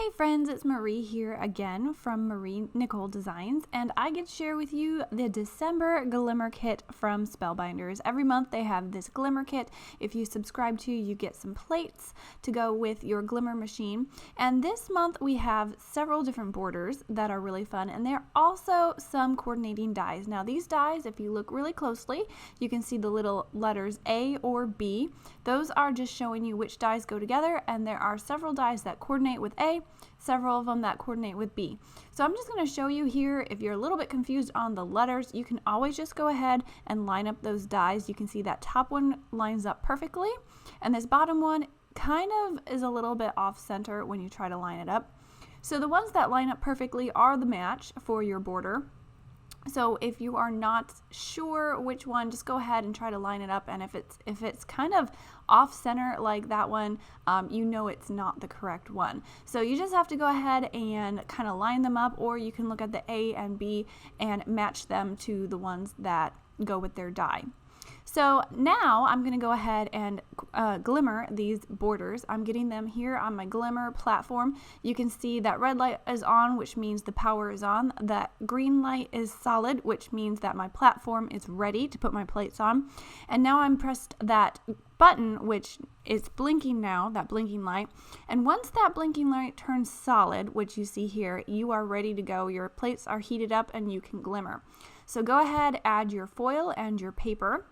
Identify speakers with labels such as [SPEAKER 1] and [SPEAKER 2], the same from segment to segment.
[SPEAKER 1] Hey friends, it's Marie here again from Nicole Designs, and I get to share with you the December Glimmer Kit from Spellbinders. Every month they have this Glimmer Kit. If you subscribe to, you get some plates to go with your Glimmer machine. And this month we have several different borders that are really fun, and there are also some coordinating dies. Now these dies, if you look really closely, you can see the little letters A or B. Those are just showing you which dies go together, and there are several dies that coordinate with A, several of them that coordinate with B. So I'm just going to show you here. If you're a little bit confused on the letters, you can always just go ahead and line up those dies. You can see that top one lines up perfectly, and this bottom one kind of is a little bit off center when you try to line it up. So the ones that line up perfectly are the match for your border. So if you are not sure which one, just go ahead and try to line it up, and if it's kind of off center like that one, you know it's not the correct one. So you just have to go ahead and kind of line them up, or you can look at the A and B and match them to the ones that go with their die. So now I'm going to go ahead and glimmer these borders. I'm getting them here on my Glimmer platform. You can see that red light is on, which means the power is on. That green light is solid, which means that my platform is ready to put my plates on. And now I'm pressed that button, which is blinking now, that blinking light. And once that blinking light turns solid, which you see here, you are ready to go. Your plates are heated up and you can glimmer. So go ahead, add your foil and your paper,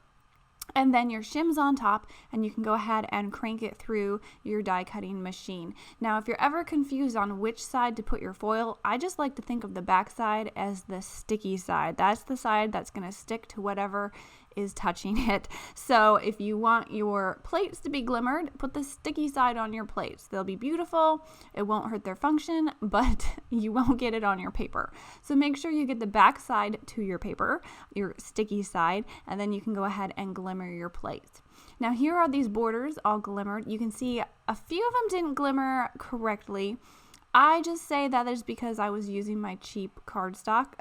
[SPEAKER 1] and then your shims on top, and you can go ahead and crank it through your die cutting machine. Now if you're ever confused on which side to put your foil, I just like to think of the back side as the sticky side. That's the side that's going to stick to whatever is touching it. So if you want your plates to be glimmered, put the sticky side on your plates. They'll be beautiful. It won't hurt their function, but you won't get it on your paper. So make sure you get the back side to your paper, your sticky side, and then you can go ahead and glimmer your plates. Now here are these borders all glimmered. You can see a few of them didn't glimmer correctly. I just say that is because I was using my cheap cardstock.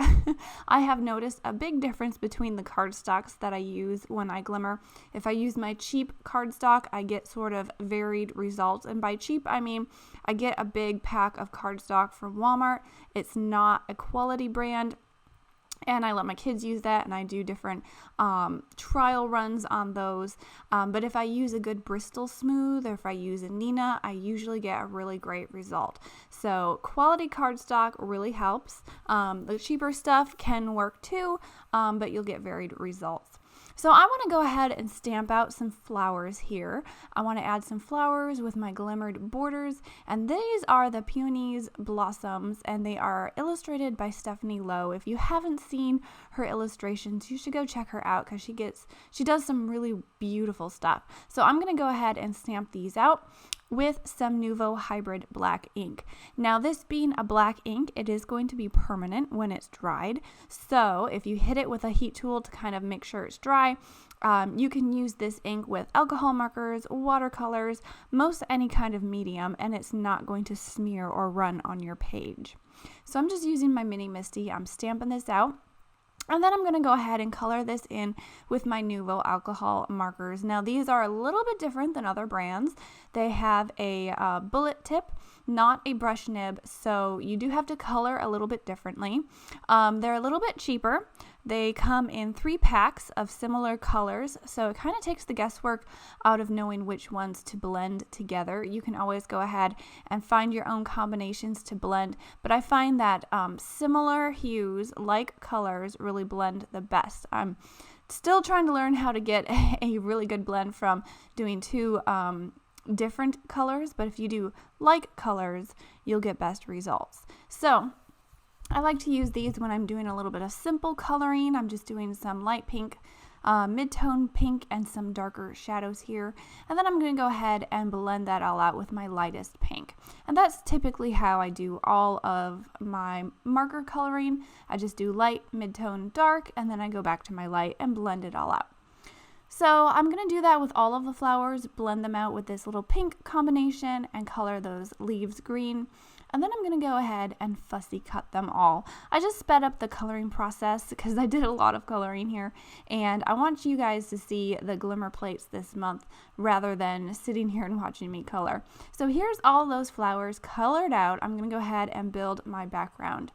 [SPEAKER 1] I have noticed a big difference between the cardstocks that I use when I glimmer. If I use my cheap cardstock, I get sort of varied results. And by cheap, I mean I get a big pack of cardstock from Walmart. It's not a quality brand, and I let my kids use that, and I do different trial runs on those. But if I use a good Bristol Smooth, or if I use a Nina, I usually get a really great result. So quality cardstock really helps. The cheaper stuff can work too, but you'll get varied results. So I want to go ahead and stamp out some flowers here. I want to add some flowers with my glimmered borders, and these are the Peonies blossoms, and they are illustrated by Stephanie Lowe. If you haven't seen her illustrations, you should go check her out because she does some really beautiful stuff. So I'm going to go ahead and stamp these out with some Nuvo hybrid black ink. Now this being a black ink, it is going to be permanent when it's dried. So if you hit it with a heat tool to kind of make sure it's dry, you can use this ink with alcohol markers, watercolors, most any kind of medium, and it's not going to smear or run on your page. So I'm just using my mini MISTI. I'm stamping this out. And then I'm going to go ahead and color this in with my Nuvo alcohol markers. Now these are a little bit different than other brands. They have a bullet tip, not a brush nib, so you do have to color a little bit differently. They're a little bit cheaper. They come in 3 packs of similar colors, so it kind of takes the guesswork out of knowing which ones to blend together. You can always go ahead and find your own combinations to blend, but I find that similar hues, like colors, really blend the best. I'm still trying to learn how to get a really good blend from doing 2 different colors, but if you do like colors, you'll get best results. So I like to use these when I'm doing a little bit of simple coloring. I'm just doing some light pink, mid-tone pink, and some darker shadows here. And then I'm going to go ahead and blend that all out with my lightest pink. And that's typically how I do all of my marker coloring. I just do light, mid-tone, dark, and then I go back to my light and blend it all out. So I'm going to do that with all of the flowers, blend them out with this little pink combination, and color those leaves green. And then I'm going to go ahead and fussy cut them all. I just sped up the coloring process because I did a lot of coloring here, and I want you guys to see the glimmer plates this month rather than sitting here and watching me color. So here's all those flowers colored out. I'm going to go ahead and build my background.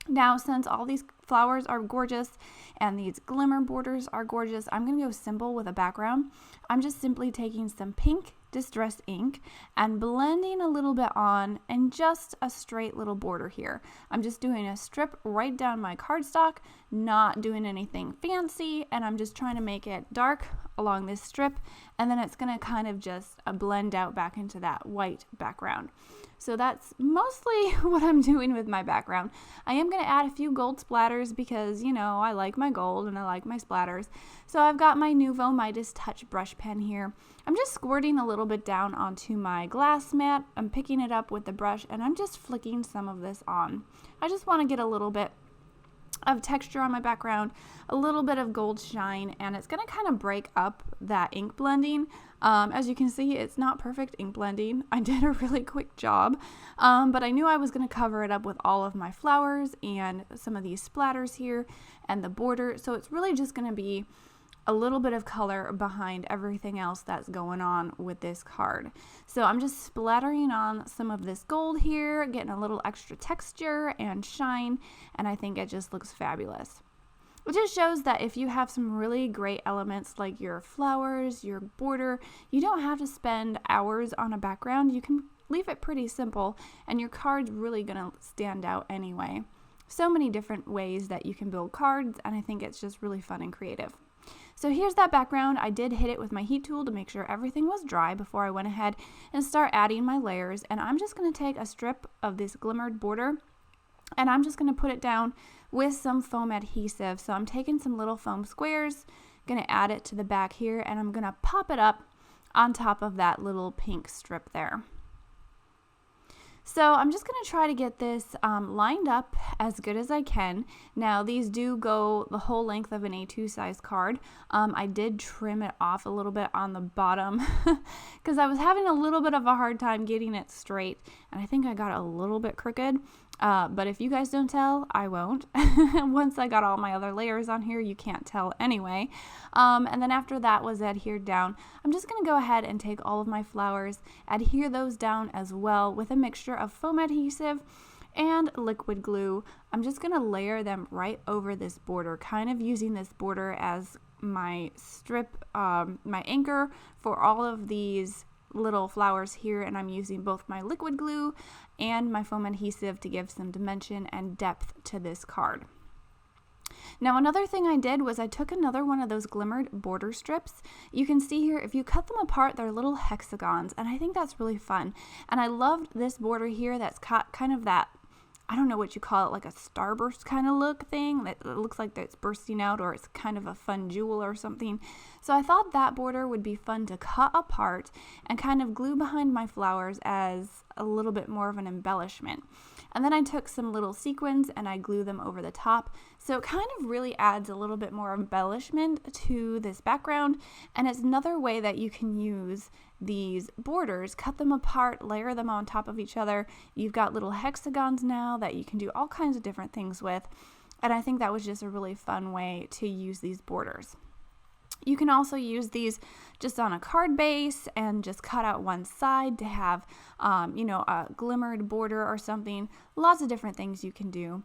[SPEAKER 1] Now, since all these flowers are gorgeous and these glimmer borders are gorgeous, I'm going to go simple with a background. I'm just simply taking some pink distress ink and blending a little bit on and just a straight little border here. I'm just doing a strip right down my cardstock, not doing anything fancy, and I'm just trying to make it dark along this strip, and then it's going to kind of just blend out back into that white background. So that's mostly what I'm doing with my background. I am going to add a few gold splatters because, you know, I like my gold and I like my splatters. So I've got my Nuvo Midas Touch brush pen here. I'm just squirting a little bit down onto my glass mat. I'm picking it up with the brush and I'm just flicking some of this on. I just want to get a little bit of texture on my background, a little bit of gold shine, and it's going to kind of break up that ink blending. As you can see, it's not perfect ink blending. I did a really quick job, but I knew I was going to cover it up with all of my flowers and some of these splatters here and the border, so it's really just going to be a little bit of color behind everything else that's going on with this card. So I'm just splattering on some of this gold here, getting a little extra texture and shine, and I think it just looks fabulous. It just shows that if you have some really great elements like your flowers, your border, you don't have to spend hours on a background. You can leave it pretty simple and your card's really gonna stand out anyway. So many different ways that you can build cards, and I think it's just really fun and creative. So here's that background. I did hit it with my heat tool to make sure everything was dry before I went ahead and start adding my layers. And I'm just going to take a strip of this glimmered border and I'm just going to put it down with some foam adhesive. So I'm taking some little foam squares, going to add it to the back here, and I'm going to pop it up on top of that little pink strip there. So I'm just going to try to get this lined up as good as I can. Now these do go the whole length of an A2 size card. I did trim it off a little bit on the bottom because I was having a little bit of a hard time getting it straight, and I think I got it a little bit crooked. But if you guys don't tell, I won't. Once I got all my other layers on here, you can't tell anyway. And then after that was adhered down, I'm just going to go ahead and take all of my flowers, adhere those down as well with a mixture of foam adhesive and liquid glue. I'm just going to layer them right over this border, kind of using this border as my strip, my anchor for all of these little flowers here, and I'm using both my liquid glue and my foam adhesive to give some dimension and depth to this card. Now another thing I did was I took another one of those glimmered border strips. You can see here, if you cut them apart, they're little hexagons, and I think that's really fun. And I loved this border here that's got kind of that, I don't know what you call it, like a starburst kind of look thing that looks like it's bursting out, or it's kind of a fun jewel or something. So I thought that border would be fun to cut apart and kind of glue behind my flowers as a little bit more of an embellishment. And then I took some little sequins and I glue them over the top. So it kind of really adds a little bit more embellishment to this background. And it's another way that you can use these borders, cut them apart, layer them on top of each other. You've got little hexagons now that you can do all kinds of different things with. And I think that was just a really fun way to use these borders. You can also use these just on a card base and just cut out one side to have, a glimmered border or something. Lots of different things you can do.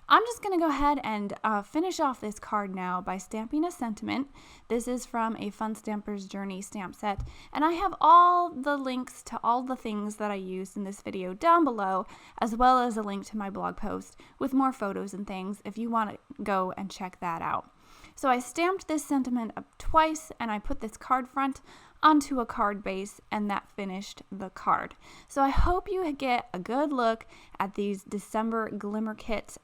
[SPEAKER 1] I'm just going to go ahead and finish off this card now by stamping a sentiment. This is from a Fun Stamper's Journey stamp set, and I have all the links to all the things that I used in this video down below, as well as a link to my blog post with more photos and things if you want to go and check that out. So I stamped this sentiment up twice, and I put this card front onto a card base, and that finished the card. So I hope you get a good look at these December Glimmer Kit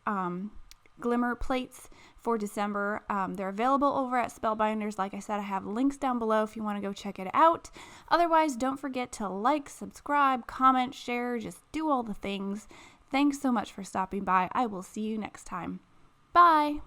[SPEAKER 1] glimmer plates for December. They're available over at Spellbinders. Like I said, I have links down below if you want to go check it out. Otherwise, don't forget to like, subscribe, comment, share, just do all the things. Thanks so much for stopping by. I will see you next time. Bye!